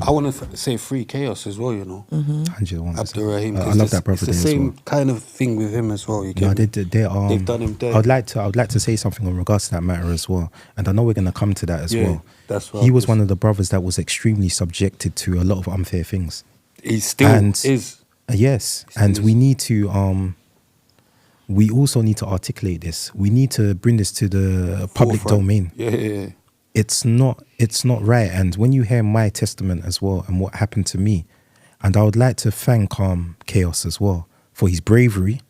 I want to say free KAOS as well, you know. 101%. ABDUR. I love that brother. It's the same kind of thing with him as well. You get me? They've done him dirty. I would like to say something in regards to that matter as well, and I know we're going to come to that as well. That's what he was one of the brothers that was extremely subjected to a lot of unfair things. He still is. Yes, and we need to. We also need to articulate this. We need to bring this to the public domain. Yeah. It's not right. And when you hear my testament as well and what happened to me, and I would like to thank KAOS as well for his bravery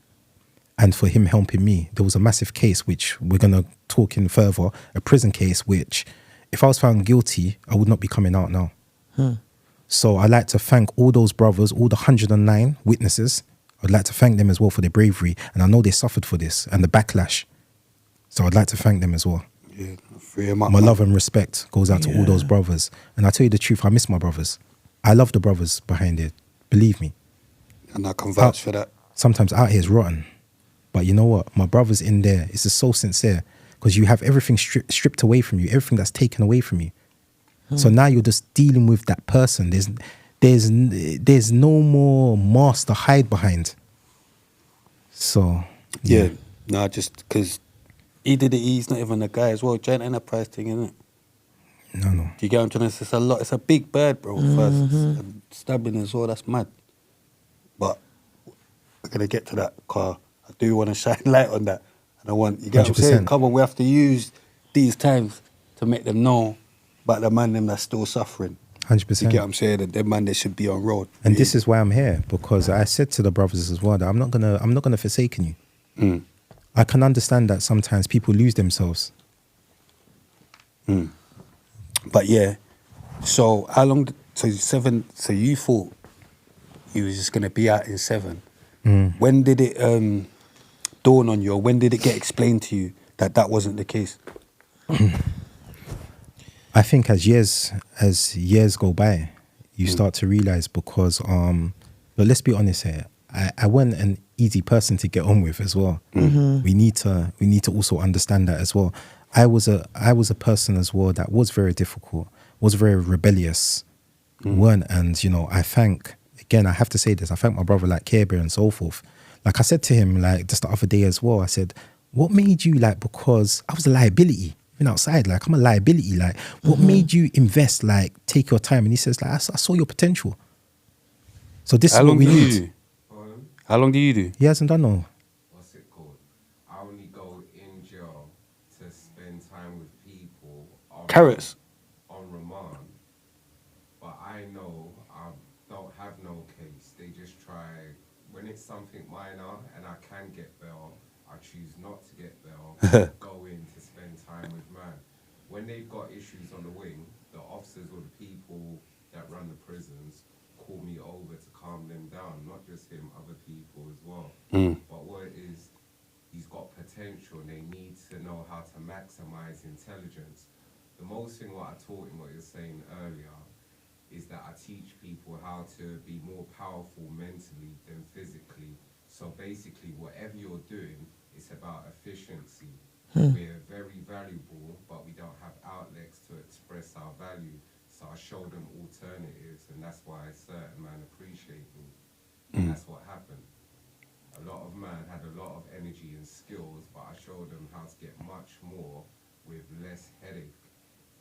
and for him helping me. There was a massive case which we're going to talk in further, a prison case which if I was found guilty, I would not be coming out now. So I'd like to thank all those brothers, all the 109 witnesses. I'd like to thank them as well for their bravery. And I know they suffered for this and the backlash. So I'd like to thank them as well. Yeah, free him up, my love and respect goes out to all those brothers. And I tell you the truth, I miss my brothers. I love the brothers behind it. Believe me. And I can vouch for that. Sometimes out here is rotten. But you know what? My brothers in there, it's just so sincere. Because you have everything stripped away from you. Everything that's taken away from you. So now you're just dealing with that person. There's no more mask to hide behind. So Nah, just because he did it, he's not even a guy as well. Giant enterprise thing, isn't it? No. Do you get what I'm trying to say? It's a lot. It's a big bird, bro. First stabbing as well. That's mad. But we're gonna get to that, car. I do want to shine light on that, and I want you get 100%. What I'm saying. Come on, we have to use these times to make them know about the man them that's still suffering. 100%. You get what I'm saying? And them man they should be on road. And this is why I'm here, because I said to the brothers as well that I'm not gonna forsaken you. I can understand that sometimes people lose themselves. But yeah, so how long? So 7. So you thought you was just gonna be out in 7. When did it dawn on you? Or when did it get explained to you that that wasn't the case? I think as years go by, you start to realize because but let's be honest here. I wasn't an easy person to get on with as well. We need to also understand that as well. I was a person as well that was very difficult, was very rebellious, and you know, I have to say this, I thank my brother like Care Bear and so forth. Like I said to him like just the other day as well, I said, what made you like, because I was a liability. Even outside, like I'm a liability. Like, what made you invest? Like, take your time. And he says, like, I saw your potential. So this is what we need. How long do you do? He hasn't done no. What's it called? I only go in jail to spend time with people. Carrots. On remand. But I know I don't have no case. They just try, when it's something minor and I can get bail, I choose not to get bail. Go in to spend time with man. When they've got issues on the wing, the officers or the people that run the prisons call me over to calm them down. Not just him, other people as well. But what it is, he's got potential and they need to know how to maximize intelligence. The most thing what I taught him, what you're saying earlier, is that I teach people how to be more powerful mentally than physically. So basically, whatever you're doing, it's about efficiency. We're very valuable, but we don't have outlets to express our value. So I show them alternatives, and that's why certain men appreciate me. And that's what happened. A lot of men had a lot of energy and skills, but I showed them how to get much more with less headache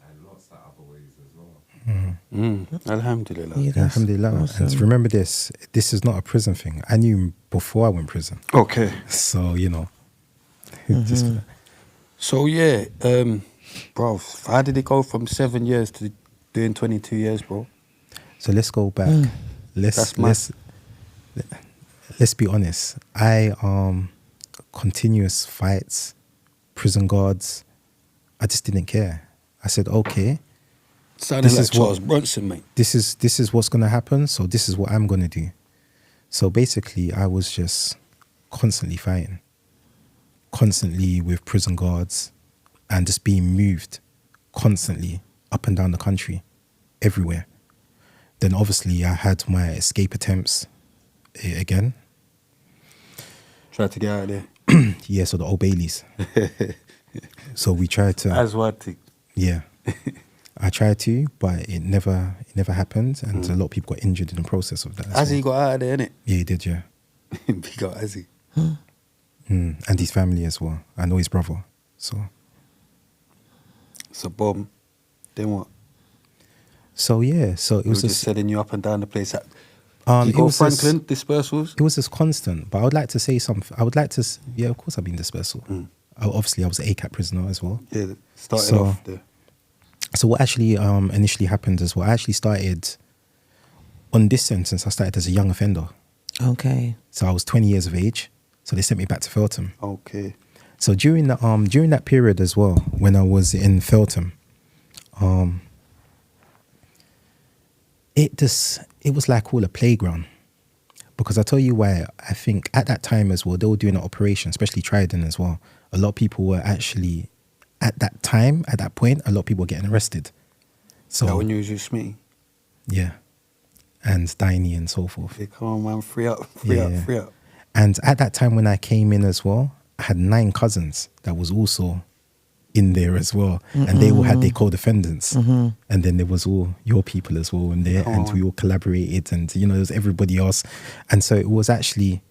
and lots of other ways as well. Alhamdulillah. Yeah, alhamdulillah. Awesome. And remember this is not a prison thing. I knew him before I went to prison. Okay. So, you know. So, yeah, bro, how did it go from 7 years to doing 22 years, bro? So let's go back. Let's be honest. Continuous fights, prison guards, I just didn't care. I said, okay. Sounded like Charles Bronson, mate. This is what's going to happen, so this is what I'm going to do. So basically, I was just constantly fighting. Constantly with prison guards and just being moved constantly up and down the country, everywhere. Then obviously I had my escape attempts again. Tried to get out of there. Yeah, so the Old Baileys. So we tried to... As what? Yeah. I tried to, but it never happened, and a lot of people got injured in the process of that. As he got out of there, innit? Yeah, he did, yeah. Big up Azzy. And his family as well. I know his brother, so. So, Bob, then what? So yeah, so it He was was just setting you up and down the place. Did you it go was Franklin, dispersals? It was just constant, but I would like to say something. I would like to, yeah, of course I've been dispersal. Obviously, I was an ACAT prisoner as well. Yeah, started off there. So what actually initially happened as well, I actually started, on this sentence, I started as a young offender. Okay. So I was 20 years of age, so they sent me back to Feltham. Okay. So during that period as well, when I was in Feltham, it was like all a playground. Because I tell you why, I think at that time as well, they were doing an operation, especially Trident as well. A lot of people were actually, at that point, a lot of people were getting arrested. So That when you was with Smitty? yeah, and Dwaine and so forth. Yeah, come on, man, free up, free up. And at that time when I came in as well, I had 9 cousins that was also in there as well. And they all had their co-defendants. And then there was all your people as well in there. And we all collaborated, and, you know, there was everybody else. And so it was actually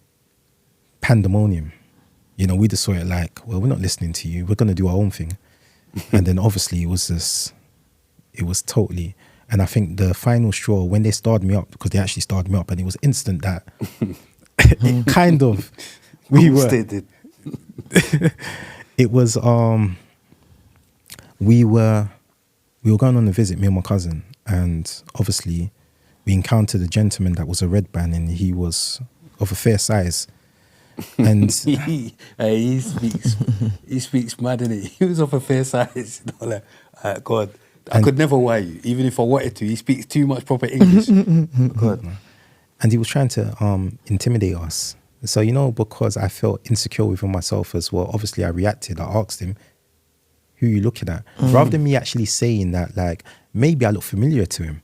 pandemonium. You know, we just saw it like, well, we're not listening to you. We're going to do our own thing. And then obviously it was totally... And I think the final straw, when they started me up, because they actually started me up, and it was instant that it kind of... It was... We were going on a visit, me and my cousin, and obviously we encountered a gentleman that was a red band, and he was of a fair size. And he speaks mad, innit? He was of a fair size. You know, like, God, I could never wire you, even if I wanted to. He speaks too much proper English. God. And he was trying to intimidate us. So, you know, because I felt insecure within myself as well, obviously I reacted. I asked him, who are you looking at? Rather than me actually saying that, like, maybe I look familiar to him.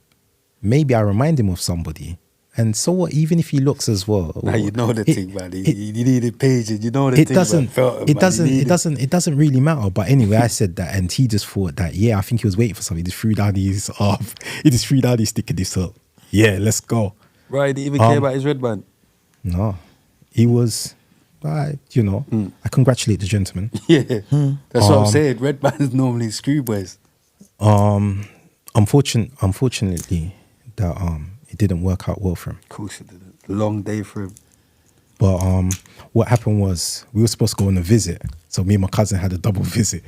Maybe I remind him of somebody. And so what, even if he looks as well. Now you know the thing, man. You needed page, and you know the thing. It doesn't really matter. But anyway, I said that, and he just thought that, yeah, I think he was waiting for something. He just threw down his stick and this up. Yeah, let's go. Right, he didn't even care about his red band. No. He was, you know, I congratulate the gentleman. Yeah, that's what I'm saying. Red bands normally schoolboys. Unfortunately, that it didn't work out well for him. Of course it didn't. Long day for him. But what happened was, we were supposed to go on a visit. So me and my cousin had a double visit.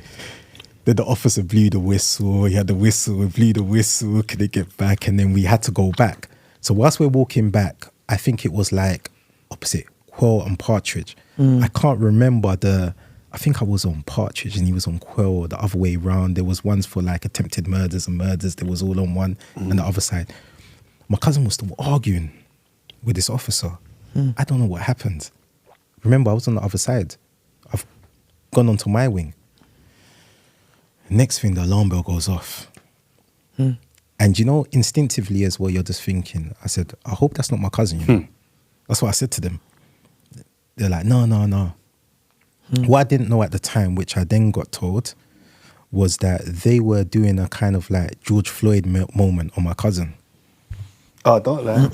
Then the officer blew the whistle. He had the whistle. We blew the whistle. Could they get back? And then we had to go back. So whilst we're walking back, I think it was like opposite Quell and Partridge. I can't remember I think I was on Partridge and he was on Quell, the other way round. There was ones for like attempted murders and murders. There was all on one and the other side. My cousin was still arguing with this officer. I don't know what happened. Remember, I was on the other side. I've gone onto my wing. Next thing, the alarm bell goes off. And you know, instinctively as well, you're just thinking, I said, I hope that's not my cousin, you know? That's what I said to them. They're like, no. What I didn't know at the time, which I then got told, was that they were doing a kind of like George Floyd moment on my cousin. Oh, don't lie.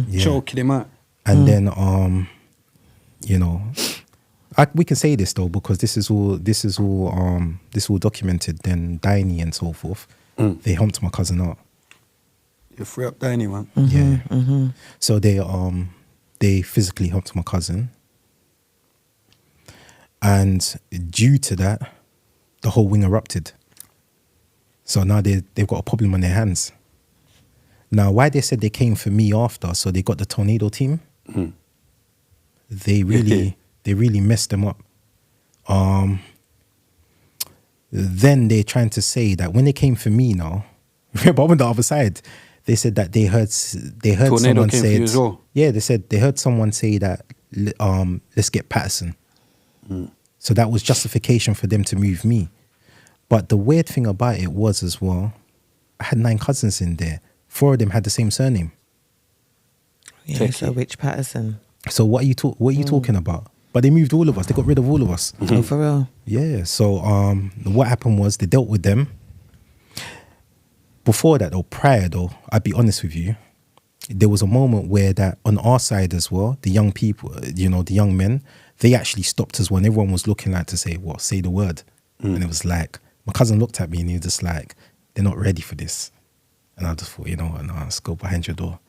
Yeah. Choking him out. And then, you know, we can say this though, because this is all documented. Then Dwaine and so forth, they humped my cousin out. You free up Dwaine, man. Yeah. So they physically humped my cousin, and due to that, the whole wing erupted. So now they've got a problem on their hands. Now, why they said they came for me after, so they got the Tornado team. They really messed them up. Then they're trying to say that when they came for me now, remember I'm on the other side, they said that they heard Tornado someone came say, for you as well? Yeah, they said they heard someone say that let's get Patterson. So that was justification for them to move me. But the weird thing about it was as well, I had 9 cousins in there. 4 of them had the same surname. Yeah, so which Patterson? So what are you talking about? But they moved all of us. They got rid of all of us. Oh, for real? Yeah. So what happened was they dealt with them. before that, or prior though, I'd be honest with you, there was a moment where that on our side as well, the young people, you know, the young men, they actually stopped us when everyone was looking like to say, what, say the word. And it was like, my cousin looked at me and he was just like, they're not ready for this. And I just thought, you know what, no, let's go behind your door.